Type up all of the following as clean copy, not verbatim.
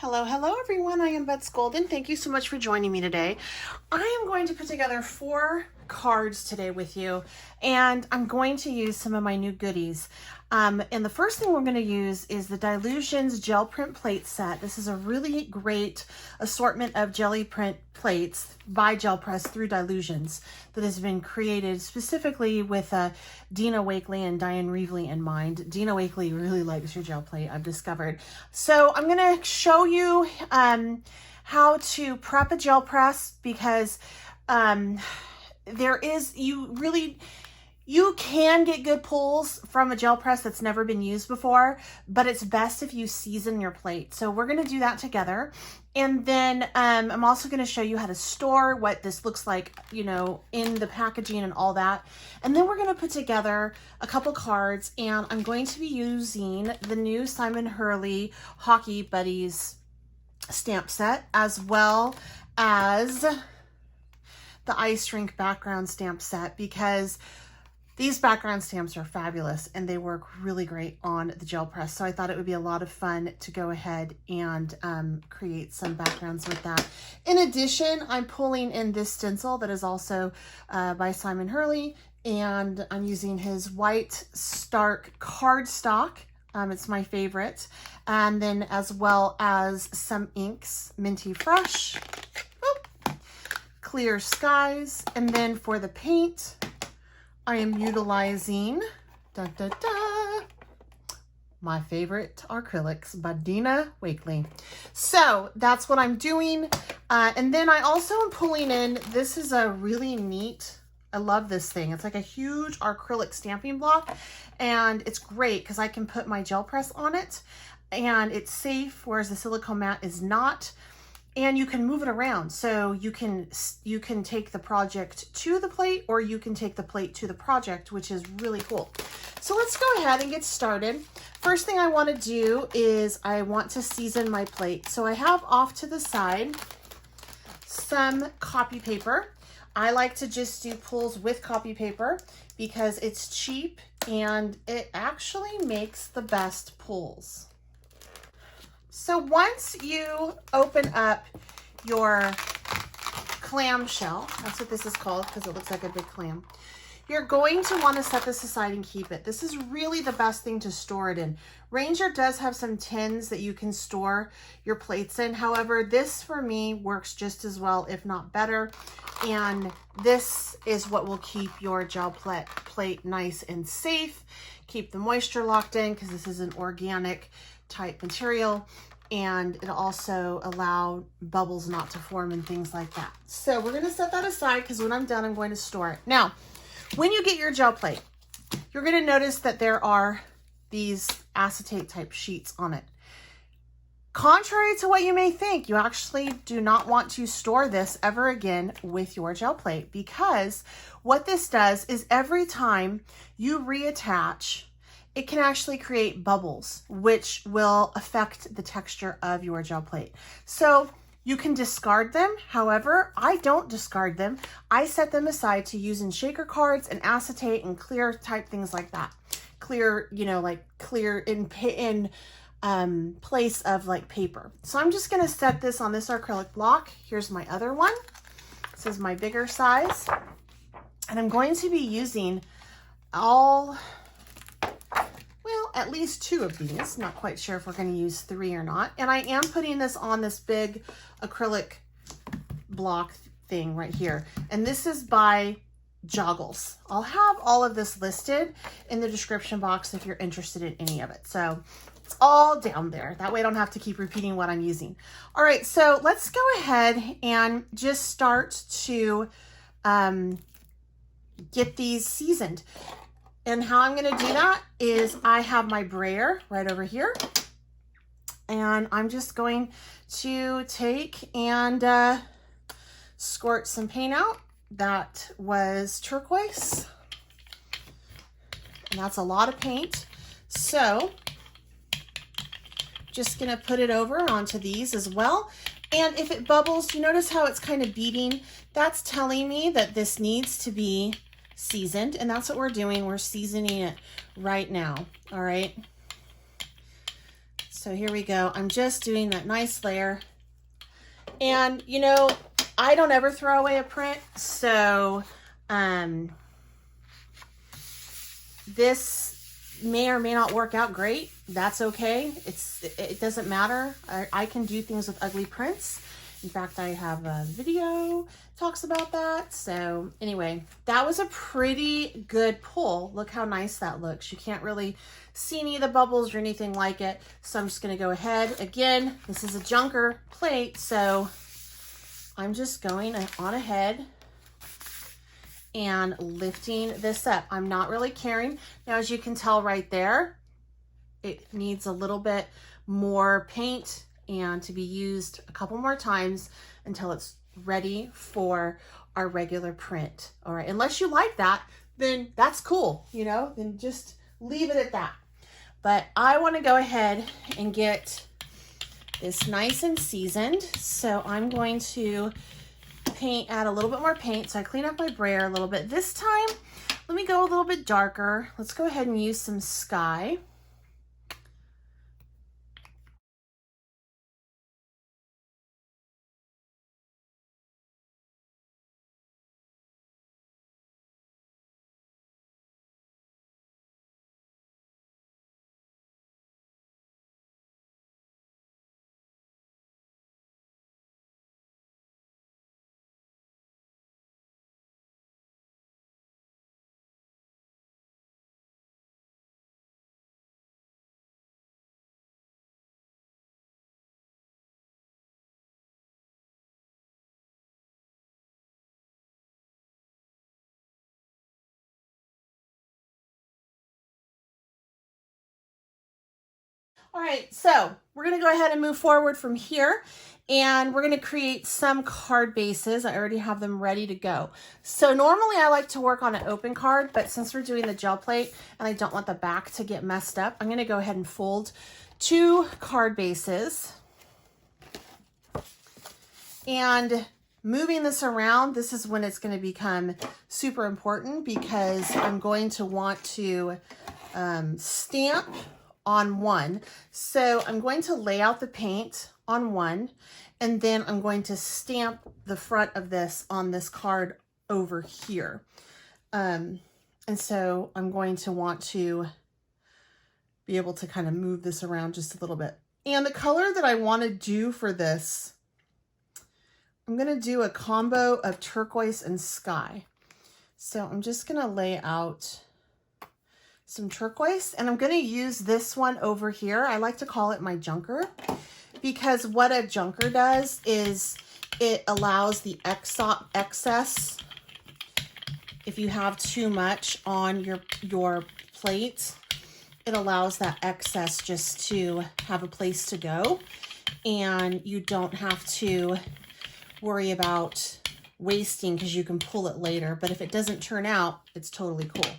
Hello, hello everyone. I am Betsy Golden. Thank you so much for joining me today. I am going to put together 4 cards today with you, and I'm going to use some of my new goodies. And the first thing we're going to use is the Dylusions gel print plate set. This is a really great assortment of jelly print plates by Gel Press through Dylusions that has been created specifically with Dina, Wakley, and Diane Reevely in mind. Dina Wakley really likes your gel plate, I've discovered. So I'm going to show you how to prep a gel press, because you can get good pulls from a gel press that's never been used before, but it's best if you season your plate. So we're going to do that together. And then I'm also going to show you how to store what this looks like, you know, in the packaging and all that. And then we're going to put together a couple cards, and I'm going to be using the new Simon Hurley Hockey Buddies stamp set, as well as the Ice Rink background stamp set, because these background stamps are fabulous and they work really great on the gel press. So I thought it would be a lot of fun to go ahead and create some backgrounds with that. In addition, I'm pulling in this stencil that is also by Simon Hurley, and I'm using his white Stark cardstock. It's my favorite. And then as well as some inks, Minty Fresh, Clear Skies. And then for the paint, I am utilizing my favorite acrylics by Dina Wakley. So that's what I'm doing. And then I also am pulling in, this is a really neat, I love this thing. It's like a huge acrylic stamping block, and it's great because I can put my gel press on it and it's safe, whereas the silicone mat is not. And you can move it around. So you can take the project to the plate, or you can take the plate to the project, which is really cool. So let's go ahead and get started. First thing I want to do is I want to season my plate. So I have off to the side some copy paper. I like to just do pulls with copy paper because it's cheap and it actually makes the best pulls. So once you open up your clamshell, that's what this is called because it looks like a big clam, you're going to want to set this aside and keep it. This is really the best thing to store it in. Ranger does have some tins that you can store your plates in. However, this for me works just as well, if not better. And this is what will keep your gel plate nice and safe, keep the moisture locked in because this is an organic type material, and it'll also allow bubbles not to form and things like that. So we're going to set that aside because when I'm done, I'm going to store it. Now, when you get your gel plate, you're going to notice that there are these acetate type sheets on it. Contrary to what you may think, you actually do not want to store this ever again with your gel plate, because what this does is every time you reattach, it can actually create bubbles, which will affect the texture of your gel plate. So you can discard them. However, I don't discard them. I set them aside to use in shaker cards and acetate and clear type things like that. Clear, you know, like clear in place of like paper. So I'm just going to set this on this acrylic block. Here's my other one. This is my bigger size. And I'm going to be using at least 2 of these. Not quite sure if we're going to use 3 or not. And I am putting this on this big acrylic block thing right here. And this is by Joggles. I'll have all of this listed in the description box if you're interested in any of it. So it's all down there. That way I don't have to keep repeating what I'm using. All right, so let's go ahead and just start to get these seasoned. And how I'm going to do that is I have my brayer right over here, and I'm just going to take and squirt some paint out. That was turquoise, and that's a lot of paint. So just going to put it over onto these as well. And if it bubbles, you notice how it's kind of beading? That's telling me that this needs to be seasoned, and that's what we're doing. We're seasoning it right now. All right. So So here we go. I'm just doing that nice layer. And, you know, I don't ever throw away a print. So this may or may not work out great. That's okay. It doesn't matter. I can do things with ugly prints. In fact, I have a video talks about that. So anyway, that was a pretty good pull. Look how nice that looks. You can't really see any of the bubbles or anything like it. So I'm just going to go ahead. Again, this is a junker plate. So I'm just going on ahead and lifting this up. I'm not really caring. Now, as you can tell right there, it needs a little bit more paint and to be used a couple more times until it's ready for our regular print. All right, unless you like that, then that's cool, you know, then just leave it at that. But I want to go ahead and get this nice and seasoned. So I'm going to add a little bit more paint. So I clean up my brayer a little bit. This time, let me go a little bit darker. Let's go ahead and use some sky. All right, so we're gonna go ahead and move forward from here, and we're gonna create some card bases. I already have them ready to go. So normally I like to work on an open card, but since we're doing the gel plate and I don't want the back to get messed up, I'm gonna go ahead and fold 2 card bases. And moving this around, this is when it's gonna become super important because I'm going to want to stamp on one. So I'm going to lay out the paint on one, and then I'm going to stamp the front of this on this card over here. And so I'm going to want to be able to kind of move this around just a little bit. And the color that I want to do for this, I'm going to do a combo of turquoise and sky. So I'm just going to lay out some turquoise, and I'm going to use this one over here. I like to call it my junker, because what a junker does is it allows the excess, if you have too much on your plate, it allows that excess just to have a place to go, and you don't have to worry about wasting because you can pull it later. But if it doesn't turn out, it's totally cool.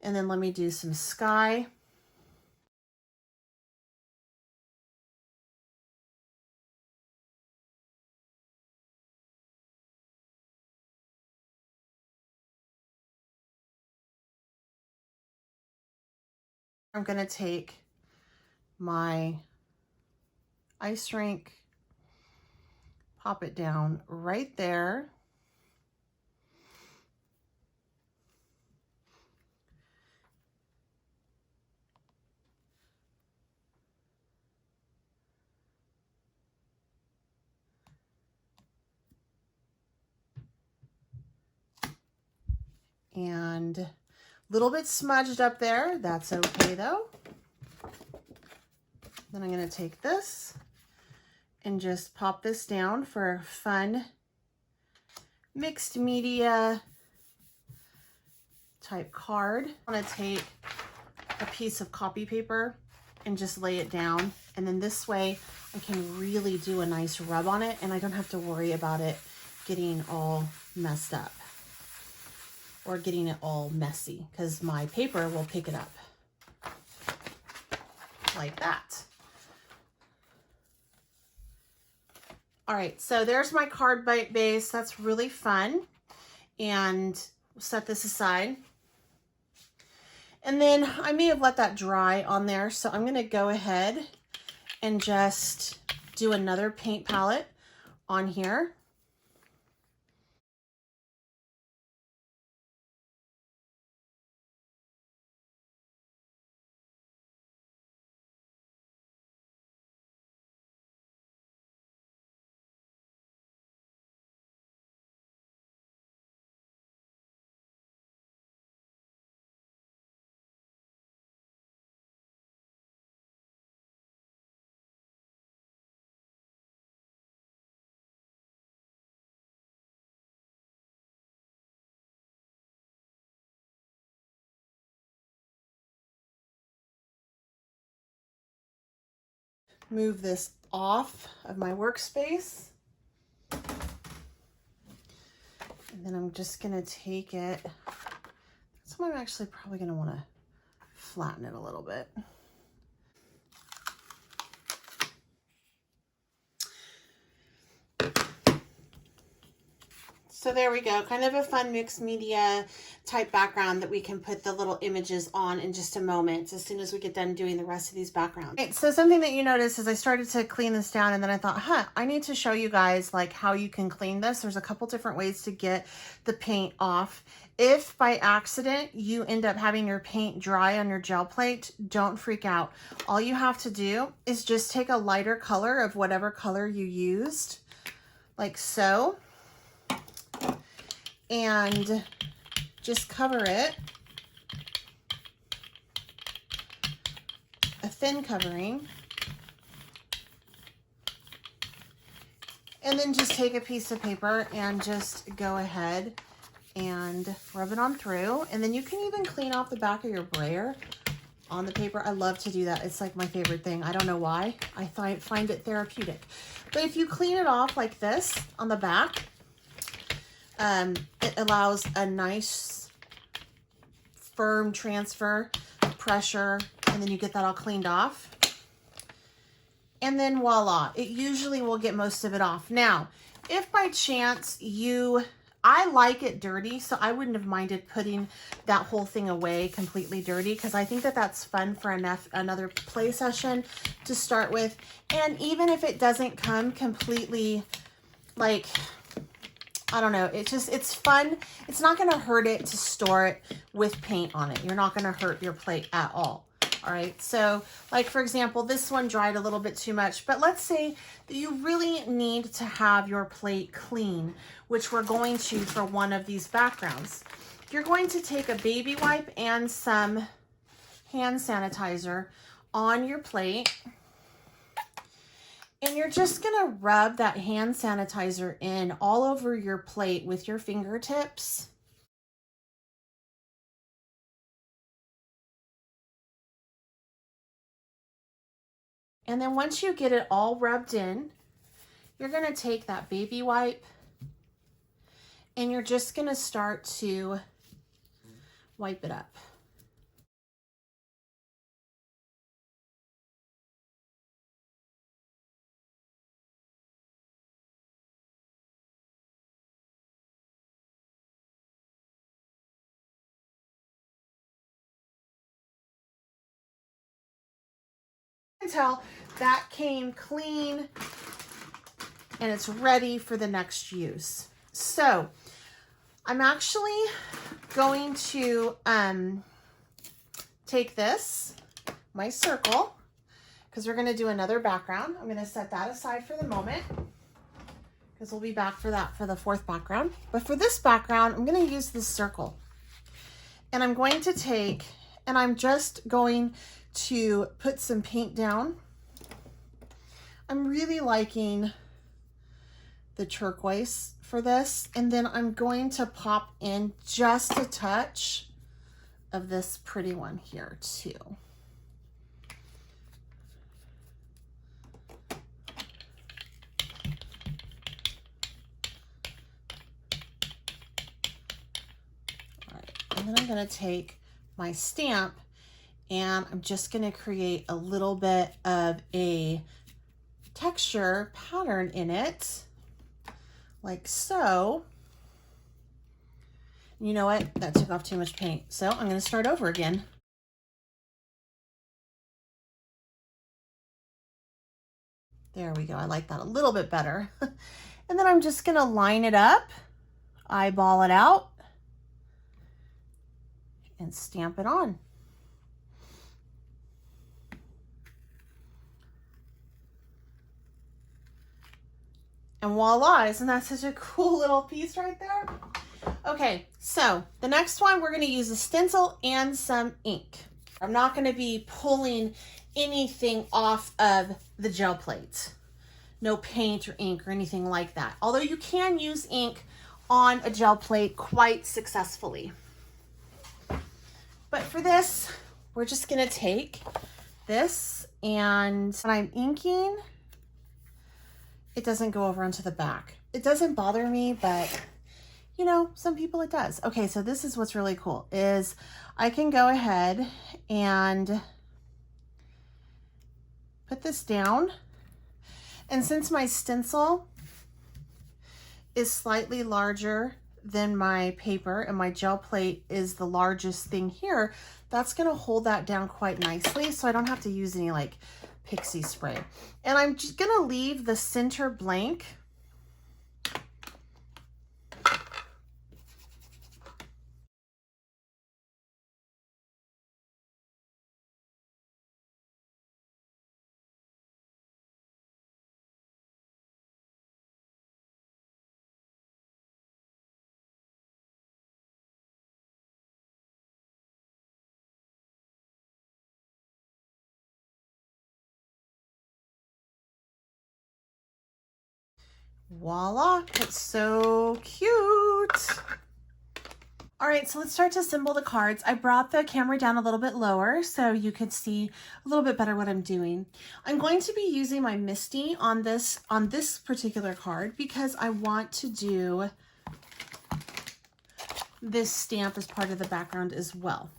And then let me do some sky. I'm going to take my ice rink, pop it down right there. And a little bit smudged up there. That's okay though. Then I'm going to take this and just pop this down for a fun mixed media type card. I'm going to take a piece of copy paper and just lay it down. And then this way I can really do a nice rub on it, and I don't have to worry about it getting all messed up or getting it all messy, because my paper will pick it up like that. All right, so there's my card base. That's really fun. And we'll set this aside. And then I may have let that dry on there, so I'm gonna go ahead and just do another paint palette on here. Move this off of my workspace. And then I'm just gonna take it. That's why I'm actually probably gonna wanna flatten it a little bit. So there we go, kind of a fun mixed media type background that we can put the little images on in just a moment as soon as we get done doing the rest of these backgrounds. Okay, so something that you notice is I started to clean this down and then I thought, I need to show you guys like how you can clean this. There's a couple different ways to get the paint off. If by accident you end up having your paint dry on your gel plate, don't freak out. All you have to do is just take a lighter color of whatever color you used, like so, and just cover it, a thin covering, and then just take a piece of paper and just go ahead and rub it on through. And then you can even clean off the back of your brayer on the paper. I love to do that. It's like my favorite thing. I don't know why. I find it therapeutic. But if you clean it off like this on the back, it allows a nice firm transfer pressure, and then you get that all cleaned off. And then voila, it usually will get most of it off. Now, if by chance I like it dirty, so I wouldn't have minded putting that whole thing away completely dirty, because I think that that's fun for another play session to start with. And even if it doesn't come completely, like, I don't know, it's fun. It's not gonna hurt it to store it with paint on it. You're not gonna hurt your plate at all. All right, so like for example, this one dried a little bit too much, but let's say that you really need to have your plate clean, which we're going to for one of these backgrounds. You're going to take a baby wipe and some hand sanitizer on your plate, and you're just gonna rub that hand sanitizer in all over your plate with your fingertips. And then once you get it all rubbed in, you're gonna take that baby wipe and you're just gonna start to wipe it up. Until that came clean and it's ready for the next use. So I'm actually going to take this, my circle, because we're going to do another background. I'm going to set that aside for the moment because we'll be back for that for the fourth background. But for this background, I'm going to use this circle. And I'm going to take, and I'm just going to put some paint down. I'm really liking the turquoise for this, and then I'm going to pop in just a touch of this pretty one here too. All right, and then I'm going to take my stamp and I'm just going to create a little bit of a texture pattern in it, like so. You know what? That took off too much paint. So I'm going to start over again. There we go. I like that a little bit better. And then I'm just going to line it up, eyeball it out, and stamp it on. And voila, isn't that such a cool little piece right there? Okay, so the next one, we're gonna use a stencil and some ink. I'm not gonna be pulling anything off of the gel plate. No paint or ink or anything like that. Although you can use ink on a gel plate quite successfully. But for this, we're just gonna take this, and when I'm inking, it doesn't go over onto the back. It doesn't bother me, but you know, some people it does. Okay, so this is what's really cool, is I can go ahead and put this down. And since my stencil is slightly larger than my paper and my gel plate is the largest thing here, that's gonna hold that down quite nicely, so I don't have to use any like pixie spray. And I'm just gonna leave the center blank. Voila, it's so cute. All right, so let's start to assemble the cards. I brought the camera down a little bit lower so you could see a little bit better what I'm doing. I'm going to be using my Misty on this particular card because I want to do this stamp as part of the background as well.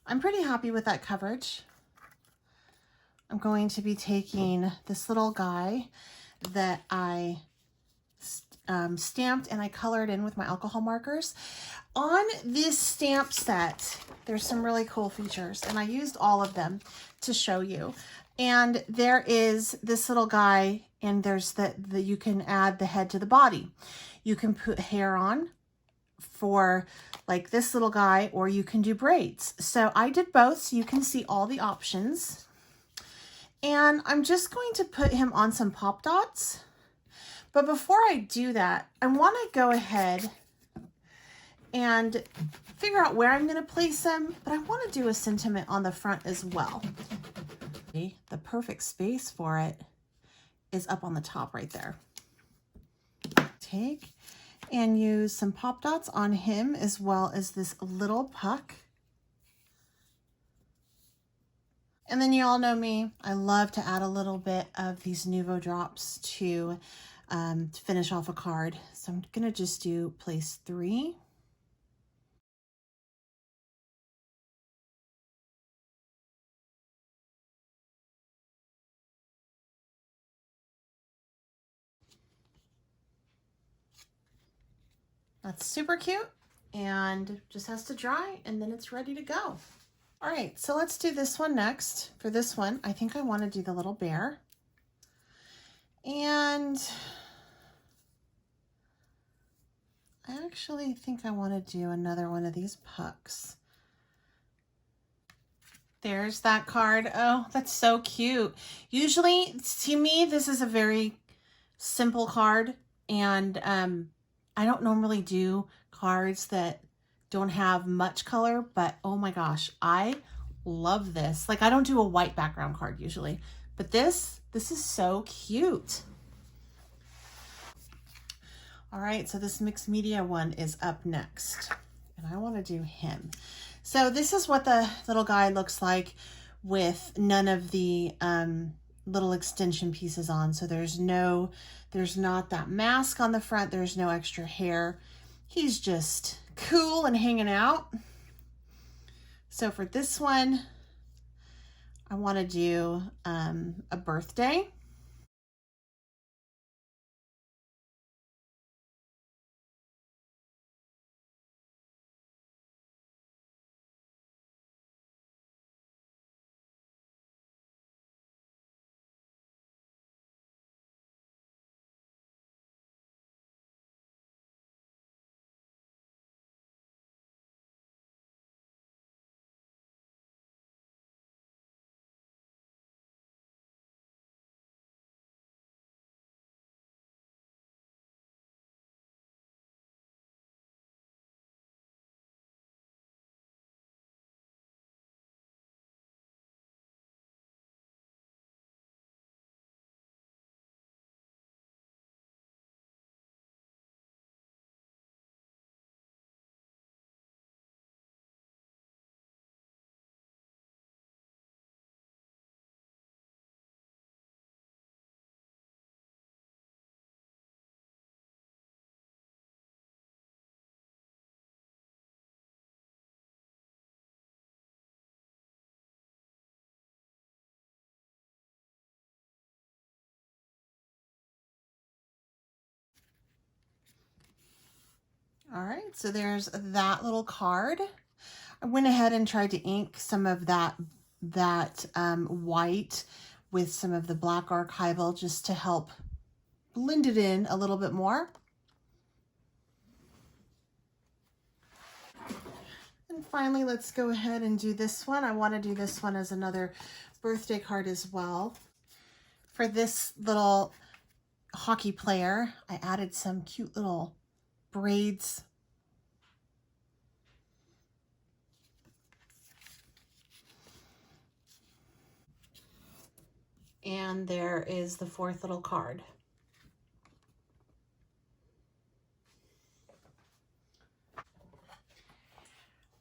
I'm pretty happy with that coverage. I'm going to be taking this little guy that I stamped and I colored in with my alcohol markers. On this stamp set, there's some really cool features, and I used all of them to show you. And there is this little guy, and there's you can add the head to the body. You can put hair on for like this little guy, or you can do braids. So I did both, so you can see all the options. And I'm just going to put him on some pop dots. But before I do that, I want to go ahead and figure out where I'm going to place them, but I want to do a sentiment on the front as well. The perfect space for it is up on the top right there. Take and use some pop dots on him, as well as this little puck. And then you all know me, I love to add a little bit of these Nuvo drops to finish off a card. So I'm gonna just do place 3. That's super cute and just has to dry, and then it's ready to go. All right, so let's do this one next. For this one, I think I want to do the little bear. And I actually think I want to do another one of these pucks. There's that card. Oh, that's so cute. Usually, to me, this is a very simple card, and I don't normally do cards that don't have much color, but oh my gosh, I love this. Like, I don't do a white background card usually, but this is so cute. All right, so this mixed media one is up next, and I want to do him. So this is what the little guy looks like with none of the little extension pieces on. So there's not that mask on the front. There's no extra hair. He's just cool and hanging out. So for this one, I want to do a birthday. All right, so there's that little card. I went ahead and tried to ink some of that white with some of the black archival just to help blend it in a little bit more. And finally, let's go ahead and do this one. I want to do this one as another birthday card as well. For this little hockey player, I added some cute little braids. And there is the fourth little card.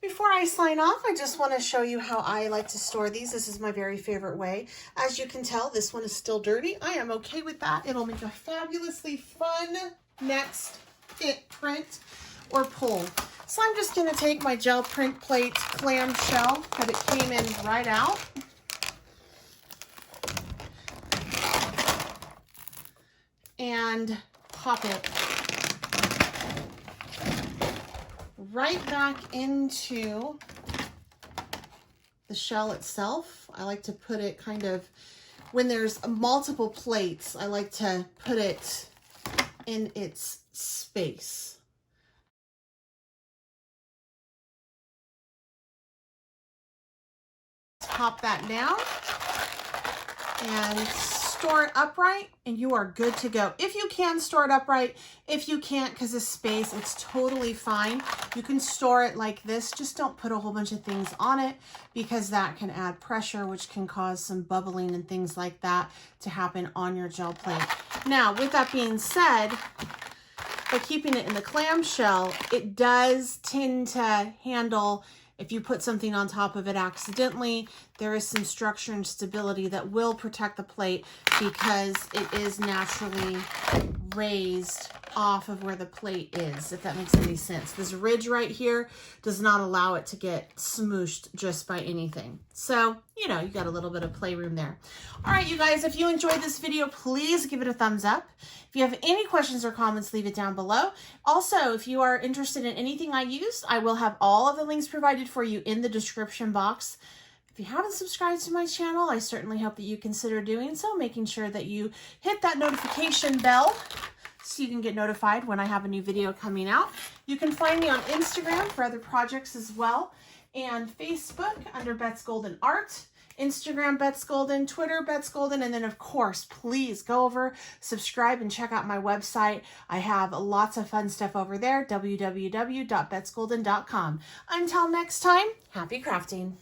Before I sign off, I just want to show you how I like to store these. This is my very favorite way. As you can tell, this one is still dirty. I am okay with that. It'll make a fabulously fun next print or pull. So I'm just going to take my gel print plate clamshell that it came in right out. And pop it right back into the shell itself. I like to put it kind of, when there's multiple plates, I like to put it in its space. Pop that down and store it upright, and you are good to go. If you can store it upright, if you can't because of space, it's totally fine. You can store it like this. Just don't put a whole bunch of things on it because that can add pressure, which can cause some bubbling and things like that to happen on your gel plate. Now, with that being said, by keeping it in the clamshell, it does tend to handle, if you put something on top of it accidentally, there is some structure and stability that will protect the plate because it is naturally raised off of where the plate is, if that makes any sense. This ridge right here does not allow it to get smooshed just by anything. So, you know, you got a little bit of playroom there. All right, you guys, if you enjoyed this video, please give it a thumbs up. If you have any questions or comments, leave it down below. Also, if you are interested in anything I used, I will have all of the links provided for you in the description box. If you haven't subscribed to my channel, I certainly hope that you consider doing so, making sure that you hit that notification bell so you can get notified when I have a new video coming out. You can find me on Instagram for other projects as well, and Facebook under Bets Golden Art, Instagram Bets Golden, Twitter Bets Golden, and then of course, please go over, subscribe, and check out my website. I have lots of fun stuff over there, www.betsgolden.com. Until next time, happy crafting.